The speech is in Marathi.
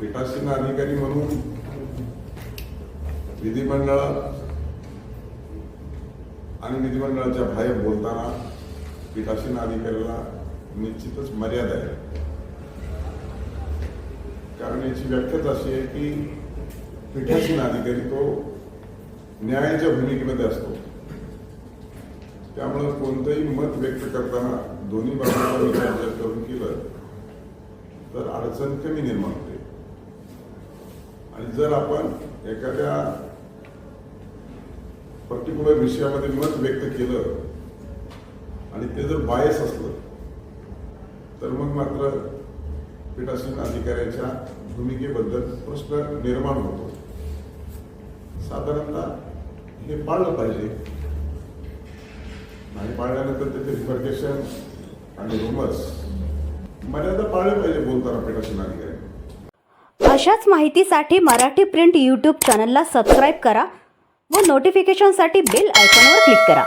पीठासीन अधिकारी म्हणून विधिमंडळात आणि विधिमंडळाच्या बाहेर बोलताना पीठासीन अधिकाऱ्याला निश्चितच मर्यादा आहे. कारण याची व्याख्याच अशी आहे की पीठासीन अधिकारी तो न्यायाच्या भूमिकेमध्ये असतो. त्यामुळे कोणतंही मत व्यक्त करताना दोन्ही बाजूंचा विचार करून केलं तर अडचण कमी निर्माण होते. आणि जर आपण एखाद्या पर्टिक्युलर विषयामध्ये मत व्यक्त केलं आणि ते जर बायस असलं तर मग मात्र पीठासीन अधिकाऱ्याच्या भूमिकेबद्दल प्रश्न निर्माण होतो. साधारणतः हे पाळलं पाहिजे. नाही पाळल्यानंतर त्याचे रिपरकेशन आणि रुमर्स मर्यादा पाळले पाहिजे बोलताना पीठासीन अधिकारी. अशाच माहितीसाठी मराठी प्रिंट यूट्यूब चॅनलला सबस्क्राईब करा व नोटिफिकेशनसाठी बेल आयकॉनवर क्लिक करा.